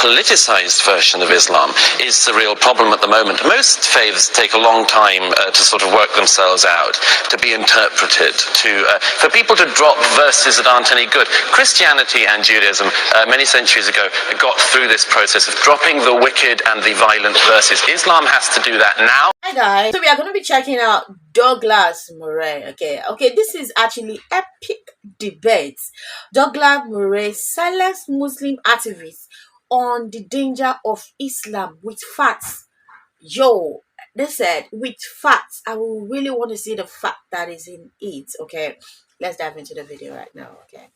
politicized version of Islam is the real problem at the moment. Most faiths take a long time to sort of work themselves out, to be interpreted, for people to drop verses that aren't any good. Christianity and Judaism, many centuries ago, got through this process of dropping the wicked and the violent verses. Islam has to do that now. Hi guys, so we are going to be checking out Douglas Murray. Okay, this is actually epic debates. Douglas Murray, silent Muslim activist on the danger of Islam with facts. Yo, they said with facts. I will really want to see the fact that is in it. Okay, let's dive into the video right now. Okay.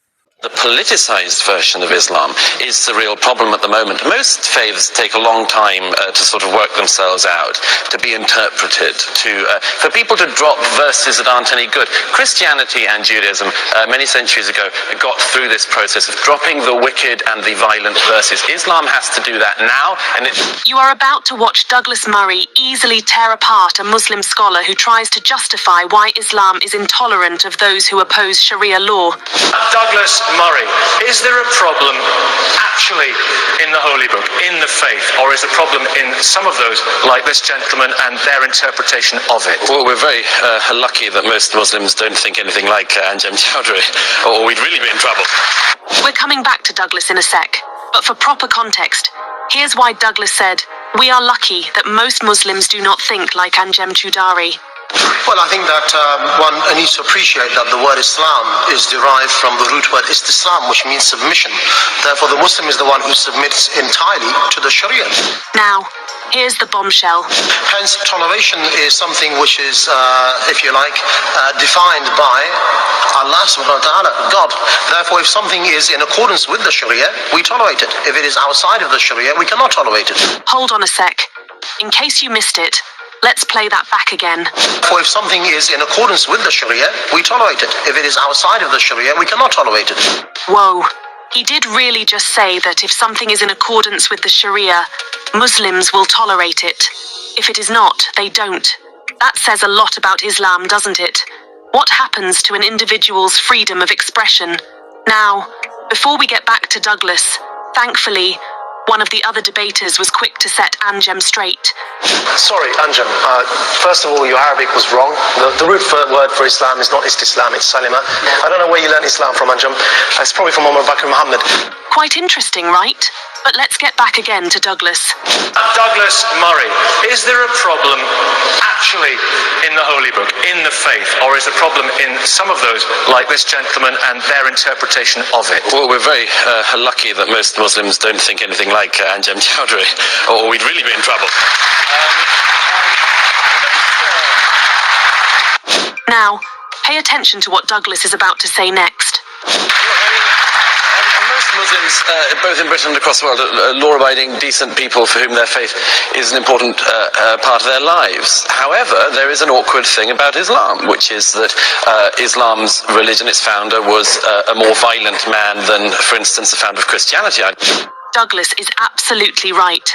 The politicized version of Islam is the real problem at the moment. Most faiths take a long time to sort of work themselves out, to be interpreted, for people to drop verses that aren't any good. Christianity and Judaism, many centuries ago, got through this process of dropping the wicked and the violent verses. Islam has to do that now, and You are about to watch Douglas Murray easily tear apart a Muslim scholar who tries to justify why Islam is intolerant of those who oppose Sharia law. Douglas Murray, is there a problem actually in the Holy Book, in the faith, or is the problem in some of those, like this gentleman and their interpretation of it? Well, we're very lucky that most Muslims don't think anything like Anjem Choudhury, or we'd really be in trouble. We're coming back to Douglas in a sec, but for proper context, here's why Douglas said, "We are lucky that most Muslims do not think like Anjem Choudhury." Well, I think that one needs to appreciate that the word Islam is derived from the root word istislam, which means submission. Therefore, the Muslim is the one who submits entirely to the Sharia. Now, here's the bombshell. Hence, toleration is something which is, if you like, defined by Allah subhanahu wa ta'ala, God. Therefore, if something is in accordance with the Sharia, we tolerate it. If it is outside of the Sharia, we cannot tolerate it. Hold on a sec. In case you missed it, let's play that back again. For if something is in accordance with the Sharia, we tolerate it. If it is outside of the Sharia, we cannot tolerate it. Whoa. He did really just say that if something is in accordance with the Sharia, Muslims will tolerate it. If it is not, they don't. That says a lot about Islam, doesn't it? What happens to an individual's freedom of expression? Now, before we get back to Douglas, thankfully, one of the other debaters was quick to set Anjem straight. Sorry, Anjem. First of all, your Arabic was wrong. The root word for Islam is not Istislam, it's Salima. I don't know where you learned Islam from, Anjem. It's probably from Umar Bakr Muhammad. Quite interesting, right? But let's get back again to Douglas. Douglas Murray, is there a problem actually in the Holy Book, in the faith, or is the problem in some of those, like this gentleman and their interpretation of it? Well, we're very lucky that most Muslims don't think anything like Anjem Choudhury, or we'd really be in trouble. Now, pay attention to what Douglas is about to say next. Most Muslims, both in Britain and across the world, are law-abiding, decent people for whom their faith is an important part of their lives. However, there is an awkward thing about Islam, which is that Islam's religion, its founder, was a more violent man than, for instance, the founder of Christianity. Douglas is absolutely right.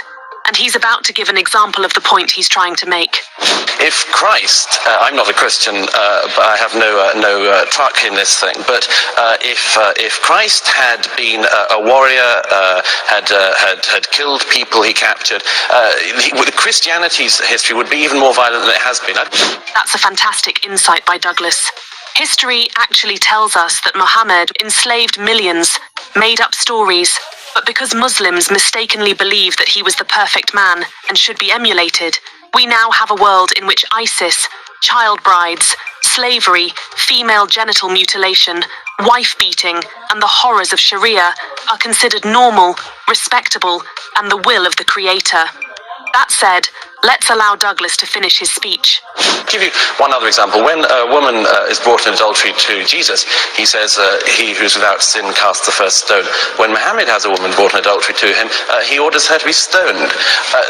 And he's about to give an example of the point he's trying to make. If Christ, I'm not a Christian, but I have no truck in this thing, but if Christ had been a warrior, had killed people he captured, Christianity's history would be even more violent than it has been. That's a fantastic insight by Douglas. History actually tells us that Muhammad enslaved millions, made up stories, but because Muslims mistakenly believe that he was the perfect man and should be emulated, we now have a world in which ISIS, child brides, slavery, female genital mutilation, wife-beating, and the horrors of Sharia are considered normal, respectable, and the will of the Creator. That said, let's allow Douglas to finish his speech. I'll give you one other example. When a woman is brought in adultery to Jesus, he says, he who's without sin casts the first stone. When Muhammad has a woman brought in adultery to him, he orders her to be stoned.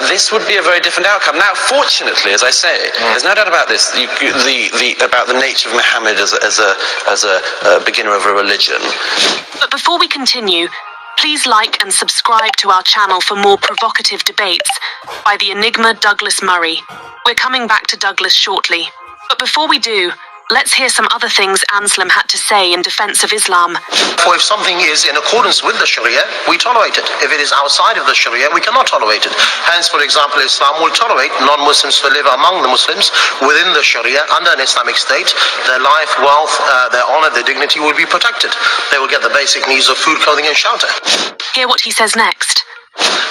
This would be a very different outcome. Now, fortunately, as I say, there's no doubt about this, about the nature of Muhammad as a beginner of a religion. But before we continue, please like and subscribe to our channel for more provocative debates by the Enigma Douglas Murray. We're coming back to Douglas shortly. But before we do, Let's hear some other things Anselm had to say in defense of Islam. For if something is in accordance with the Sharia, we tolerate it. If it is outside of the Sharia, we cannot tolerate it. Hence, for example, Islam will tolerate non-Muslims to live among the Muslims within the Sharia under an Islamic state. Their life, wealth, their honor, their dignity will be protected. They will get the basic needs of food, clothing, and shelter. Hear what he says next.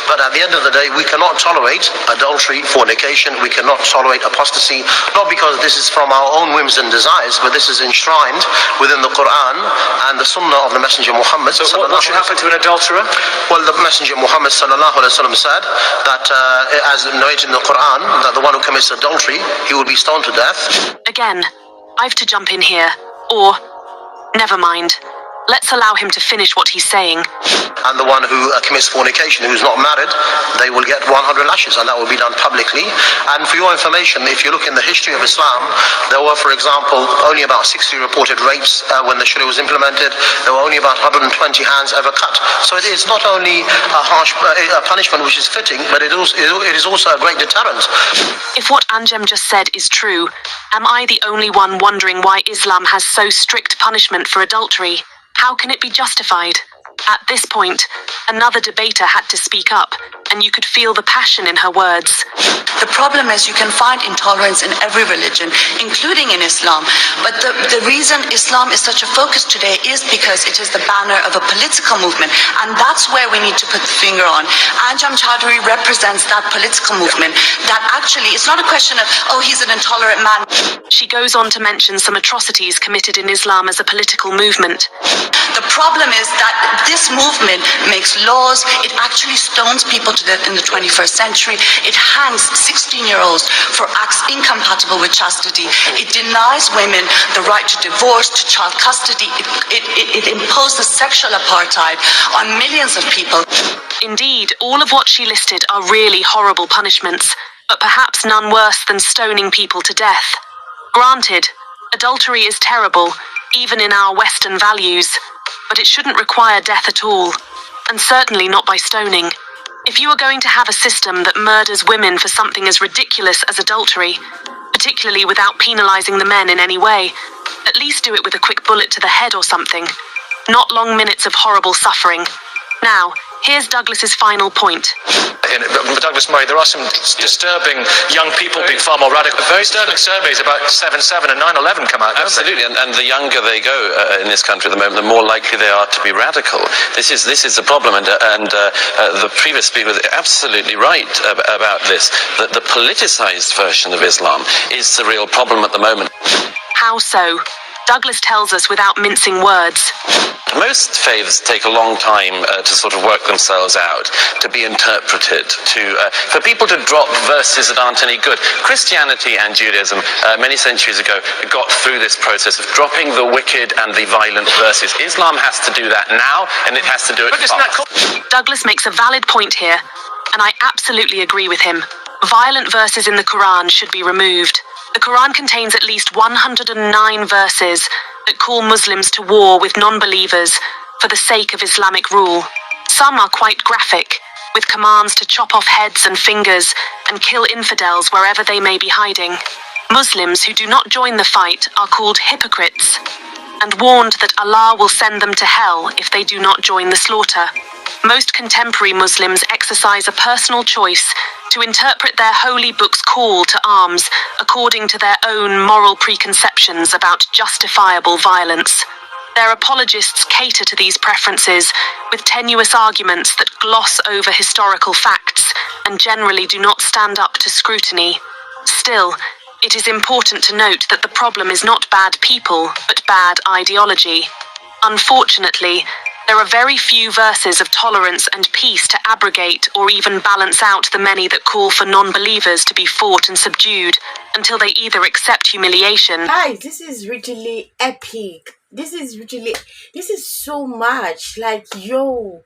But at the end of the day, we cannot tolerate adultery, fornication. We cannot tolerate apostasy, not because this is from our own whims and desires, but this is enshrined within the Quran and the Sunnah of the Messenger Muhammad. So what should happen to an adulterer? Well, the Messenger Muhammad sallallahu alaihi wasallam said that, as narrated in the Quran, that the one who commits adultery, he will be stoned to death. Again, I've to jump in here. Or, never mind. Let's allow him to finish what he's saying. And the one who commits fornication, who's not married, they will get 100 lashes, and that will be done publicly. And for your information, if you look in the history of Islam, there were, for example, only about 60 reported rapes when the Sharia was implemented. There were only about 120 hands ever cut. So it is not only a harsh punishment which is fitting, but it is also a great deterrent. If what Anjem just said is true, am I the only one wondering why Islam has so strict punishment for adultery? How can it be justified? At this point, another debater had to speak up, and you could feel the passion in her words. The problem is you can find intolerance in every religion, including in Islam. But the reason Islam is such a focus today is because it is the banner of a political movement. And that's where we need to put the finger on. Anjem Choudhury represents that political movement. That actually, it's not a question of, oh, he's an intolerant man. She goes on to mention some atrocities committed in Islam as a political movement. The problem is that this movement makes laws. It actually stones people to death in the 21st century. It hangs 16-year-olds for acts incompatible with chastity. It denies women the right to divorce, to child custody. It imposes sexual apartheid on millions of people. Indeed, all of what she listed are really horrible punishments, but perhaps none worse than stoning people to death. Granted, adultery is terrible, even in our Western values, but it shouldn't require death at all, and certainly not by stoning. If you are going to have a system that murders women for something as ridiculous as adultery, particularly without penalizing the men in any way, at least do it with a quick bullet to the head or something, not long minutes of horrible suffering. Now, here's Douglas's final point. Douglas Murray, there are some disturbing young people being far more radical. Very disturbing surveys about 7/7 and 9/11 come out. Absolutely, and the younger they go in this country at the moment, the more likely they are to be radical. This is the problem, and the previous speaker was absolutely right about this. That the politicized version of Islam is the real problem at the moment. How so? Douglas tells us without mincing words. Most faiths take a long time to sort of work themselves out, to be interpreted, for people to drop verses that aren't any good. Christianity and Judaism, many centuries ago, got through this process of dropping the wicked and the violent verses. Islam has to do that now, and it has to do it fast. Douglas makes a valid point here, and I absolutely agree with him. Violent verses in the Quran should be removed. The Quran contains at least 109 verses that call Muslims to war with non-believers for the sake of Islamic rule. Some are quite graphic, with commands to chop off heads and fingers and kill infidels wherever they may be hiding. Muslims who do not join the fight are called hypocrites and warned that Allah will send them to hell if they do not join the slaughter. Most contemporary Muslims exercise a personal choice to interpret their holy book's call to arms according to their own moral preconceptions about justifiable violence. Their apologists cater to these preferences with tenuous arguments that gloss over historical facts and generally do not stand up to scrutiny. Still, it is important to note that the problem is not bad people, but bad ideology. Unfortunately, there are very few verses of tolerance and peace to abrogate or even balance out the many that call for non-believers to be fought and subdued until they either accept humiliation. Guys, this is really epic. This is so much. Like, yo.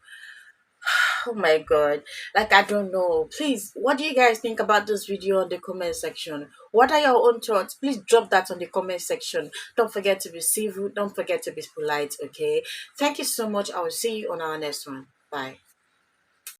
Oh my god. Like, I don't know. Please, what do you guys think about this video on the comment section? What are your own thoughts? Please drop that on the comment section. Don't forget to be civil. Don't forget to be polite, okay? Thank you so much. I will see you on our next one. Bye.